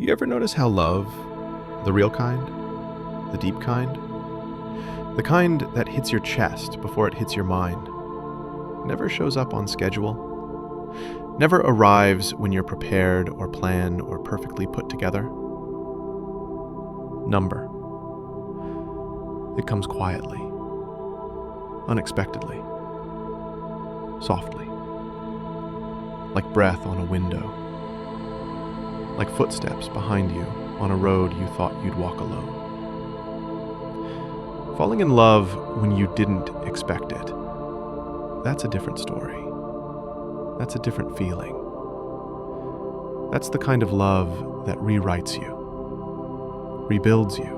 You ever notice how love, the real kind, the deep kind, the kind that hits your chest before it hits your mind, never shows up on schedule, never arrives when you're prepared or planned or perfectly put together? Number. It comes quietly, unexpectedly, softly, like breath on a window, like footsteps behind you on a road you thought you'd walk alone. Falling in love when you didn't expect it, that's a different story. That's a different feeling. That's the kind of love that rewrites you, rebuilds you,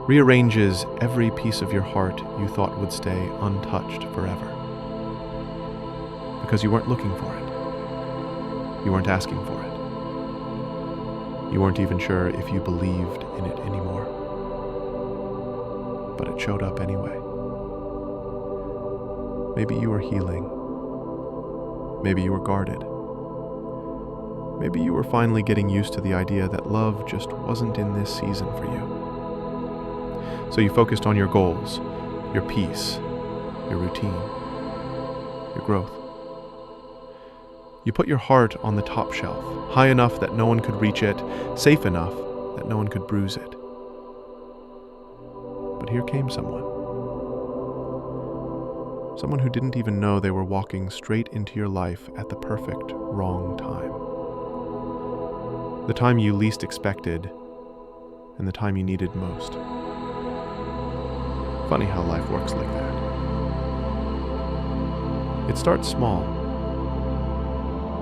rearranges every piece of your heart you thought would stay untouched forever. Because you weren't looking for it. You weren't asking for it. You weren't even sure if you believed in it anymore. But it showed up anyway. Maybe you were healing. Maybe you were guarded. Maybe you were finally getting used to the idea that love just wasn't in this season for you. So you focused on your goals, your peace, your routine, your growth. You put your heart on the top shelf, high enough that no one could reach it, safe enough that no one could bruise it. But here came someone who didn't even know they were walking straight into your life at the perfect wrong time. The time you least expected, and the time you needed most. Funny how life works like that. It starts small.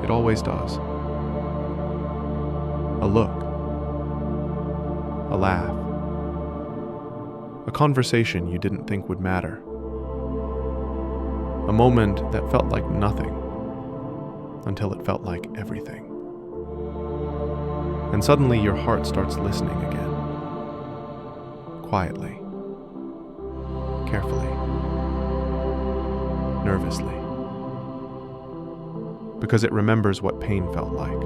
It always does. A look, a laugh, a conversation you didn't think would matter, a moment that felt like nothing until it felt like everything. And suddenly your heart starts listening again, quietly, carefully, nervously. Because it remembers what pain felt like.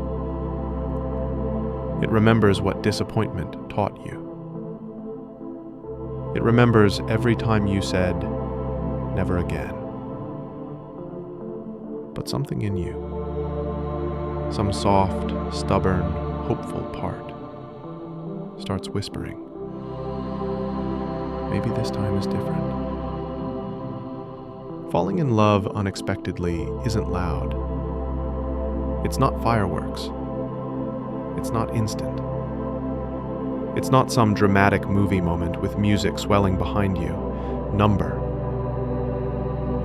It remembers what disappointment taught you. It remembers every time you said, never again. But something in you, some soft, stubborn, hopeful part, starts whispering, maybe this time is different. Falling in love unexpectedly isn't loud. It's not fireworks. It's not instant. It's not some dramatic movie moment with music swelling behind you. Number.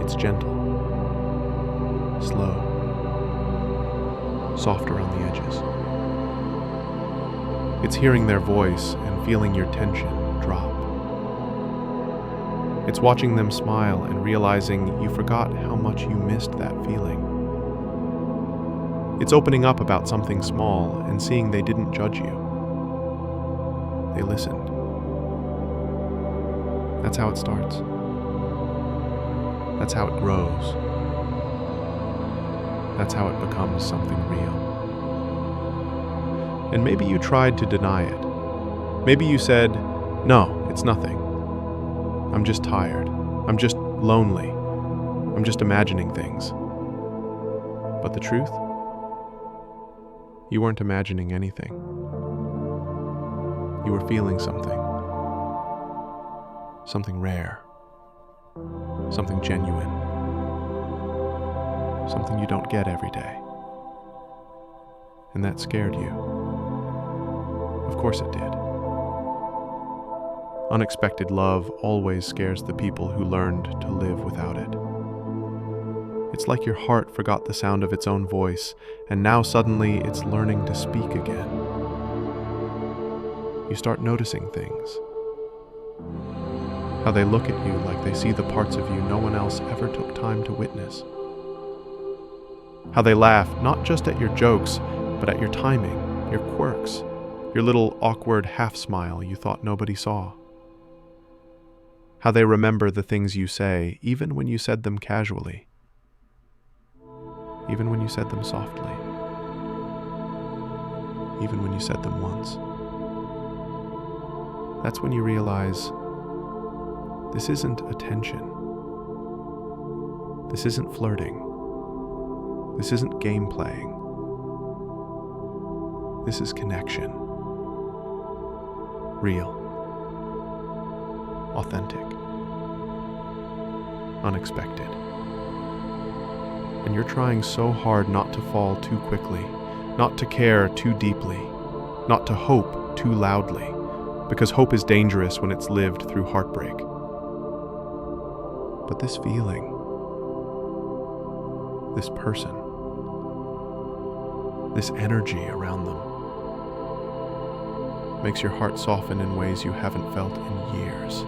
It's gentle, slow, soft around the edges. It's hearing their voice and feeling your tension drop. It's watching them smile and realizing you forgot how much you missed that feeling. It's opening up about something small and seeing they didn't judge you. They listened. That's how it starts. That's how it grows. That's how it becomes something real. And maybe you tried to deny it. Maybe you said, no, it's nothing. I'm just tired. I'm just lonely. I'm just imagining things. But the truth? You weren't imagining anything. You were feeling something. Something rare. Something genuine. Something you don't get every day. And that scared you. Of course it did. Unexpected love always scares the people who learned to live without it. It's like your heart forgot the sound of its own voice, and now suddenly it's learning to speak again. You start noticing things. How they look at you like they see the parts of you no one else ever took time to witness. How they laugh not just at your jokes, but at your timing, your quirks, your little awkward half-smile you thought nobody saw. How they remember the things you say, even when you said them casually. Even when you said them softly. even when you said them once. That's when you realize this isn't attention. This isn't flirting. This isn't game playing. This is connection. Real. Authentic. Unexpected. And you're trying so hard not to fall too quickly, not to care too deeply, not to hope too loudly, because hope is dangerous when it's lived through heartbreak. But this feeling, this person, this energy around them, makes your heart soften in ways you haven't felt in years.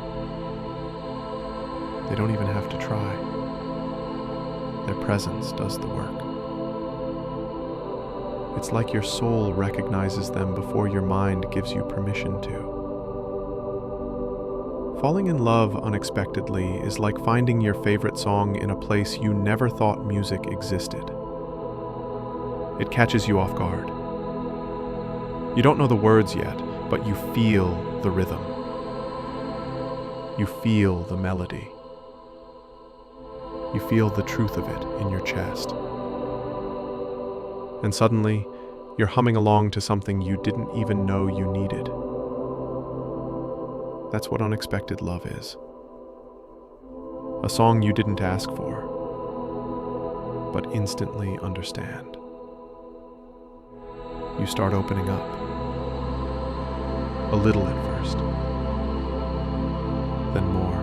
They don't even have to try. Their presence does the work. It's like your soul recognizes them before your mind gives you permission to. Falling in love unexpectedly is like finding your favorite song in a place you never thought music existed. It catches you off guard. You don't know the words yet, but you feel the rhythm. You feel the melody. You feel the truth of it in your chest. And suddenly, you're humming along to something you didn't even know you needed. That's what unexpected love is. A song you didn't ask for, but instantly understand. You start opening up. A little at first. Then more.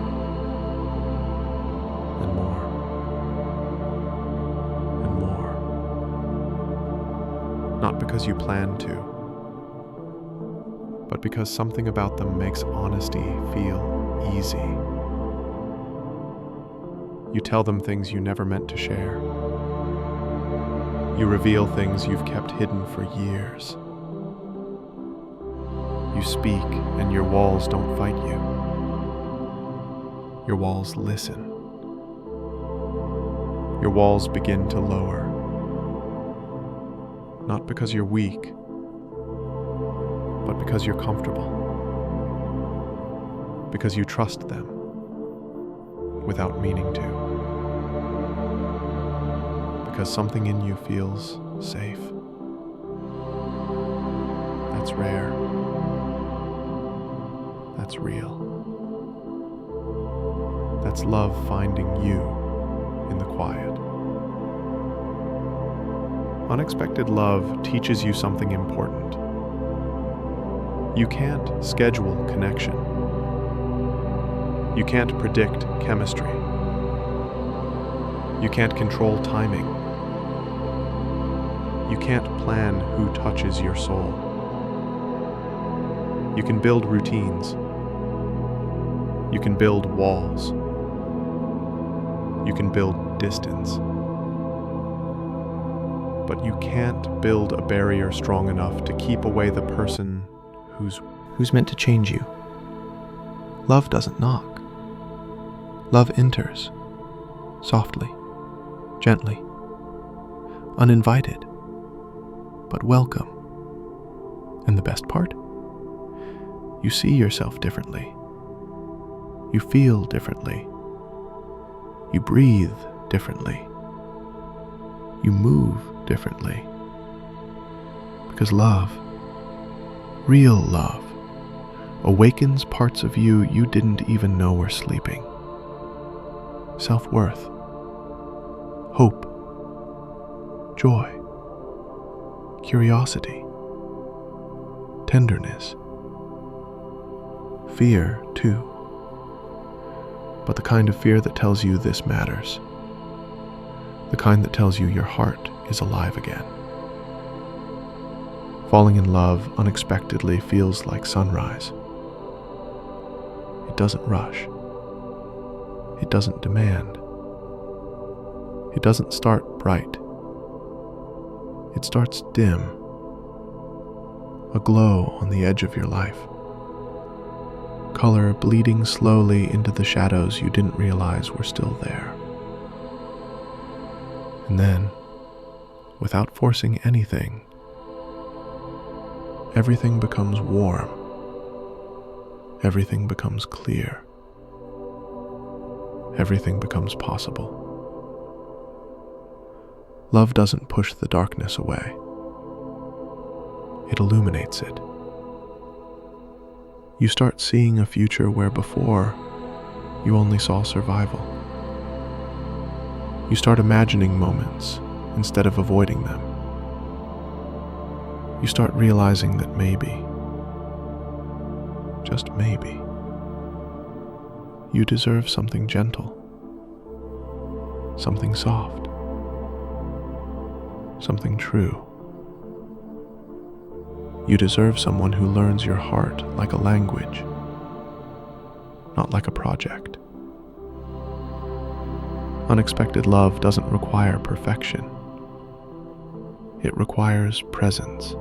And more. And more. Not because you plan to, but because something about them makes honesty feel easy. You tell them things you never meant to share. You reveal things you've kept hidden for years. You speak, and your walls don't fight you. Your walls listen. Your walls begin to lower. Not because you're weak, but because you're comfortable. Because you trust them without meaning to. Because something in you feels safe. That's rare. That's real. That's love finding you in the quiet. Unexpected love teaches you something important. You can't schedule connection. You can't predict chemistry. You can't control timing. You can't plan who touches your soul. You can build routines. You can build walls. You can build distance. But you can't build a barrier strong enough to keep away the person who's meant to change you. Love doesn't knock. Love enters, softly, gently, uninvited, but welcome. And the best part? You see yourself differently. You feel differently. You breathe differently. You move differently. Because love, real love, awakens parts of you you didn't even know were sleeping. Self-worth, hope, joy, curiosity, tenderness, fear too. But the kind of fear that tells you this matters. The kind that tells you your heart is alive again. Falling in love unexpectedly feels like sunrise. It doesn't rush. It doesn't demand. It doesn't start bright. It starts dim, a glow on the edge of your life. Color bleeding slowly into the shadows you didn't realize were still there. And then, without forcing anything, everything becomes warm. Everything becomes clear. Everything becomes possible. Love doesn't push the darkness away. It illuminates it. You start seeing a future where before you only saw survival. You start imagining moments instead of avoiding them. You start realizing that maybe, just maybe, you deserve something gentle, something soft, something true. You deserve someone who learns your heart like a language, not like a project. Unexpected love doesn't require perfection. It requires presence.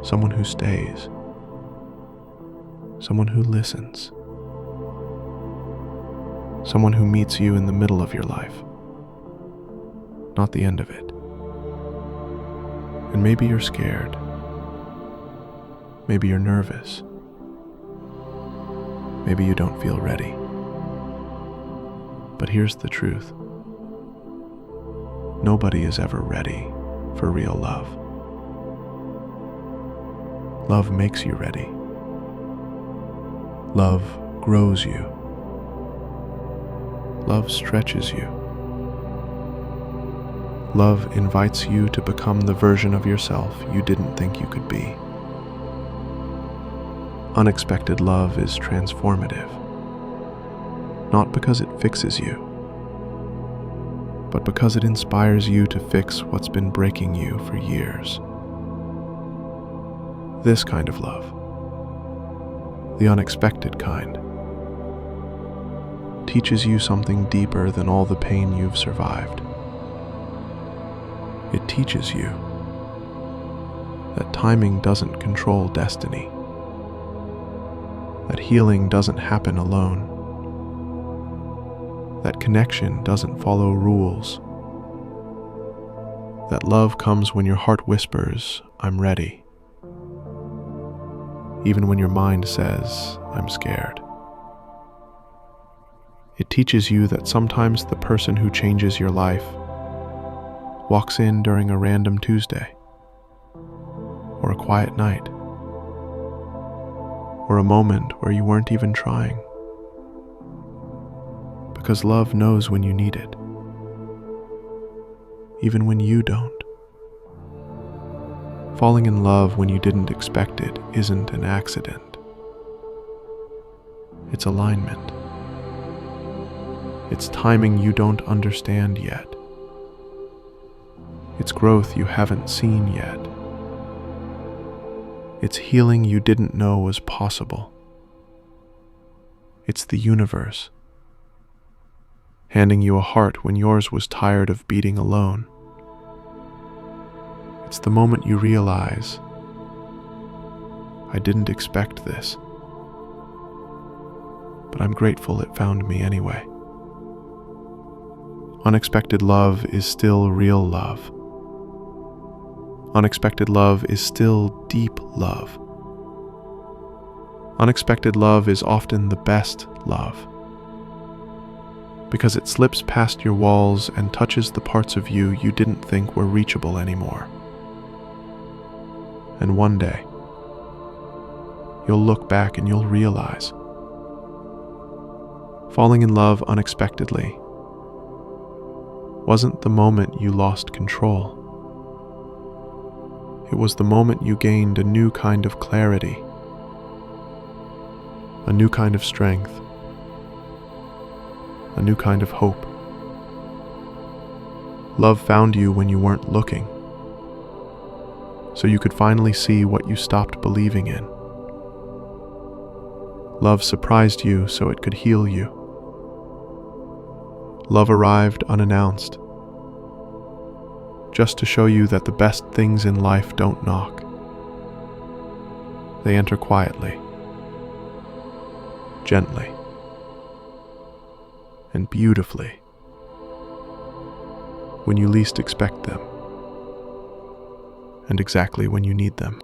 Someone who stays. Someone who listens. Someone who meets you in the middle of your life, not the end of it. And maybe you're scared. Maybe you're nervous. Maybe you don't feel ready. But here's the truth. Nobody is ever ready for real love. Love makes you ready. Love grows you. Love stretches you. Love invites you to become the version of yourself you didn't think you could be. Unexpected love is transformative, not because it fixes you, but because it inspires you to fix what's been breaking you for years. This kind of love, the unexpected kind, teaches you something deeper than all the pain you've survived. It teaches you that timing doesn't control destiny, that healing doesn't happen alone, that connection doesn't follow rules, that love comes when your heart whispers, "I'm ready," even when your mind says, "I'm scared." It teaches you that sometimes the person who changes your life walks in during a random Tuesday, or a quiet night, or a moment where you weren't even trying. Because love knows when you need it, even when you don't. Falling in love when you didn't expect it isn't an accident. It's alignment. It's timing you don't understand yet. It's growth you haven't seen yet. It's healing you didn't know was possible. It's the universe handing you a heart when yours was tired of beating alone. It's the moment you realize, I didn't expect this, but I'm grateful it found me anyway. Unexpected love is still real love. Unexpected love is still deep love. Unexpected love is often the best love, because it slips past your walls and touches the parts of you you didn't think were reachable anymore. And one day, you'll look back and you'll realize, falling in love unexpectedly wasn't the moment you lost control. It was the moment you gained a new kind of clarity, a new kind of strength, a new kind of hope. Love found you when you weren't looking, so you could finally see what you stopped believing in. Love surprised you so it could heal you. Love arrived unannounced, just to show you that the best things in life don't knock. They enter quietly, gently, and beautifully when you least expect them. and exactly when you need them.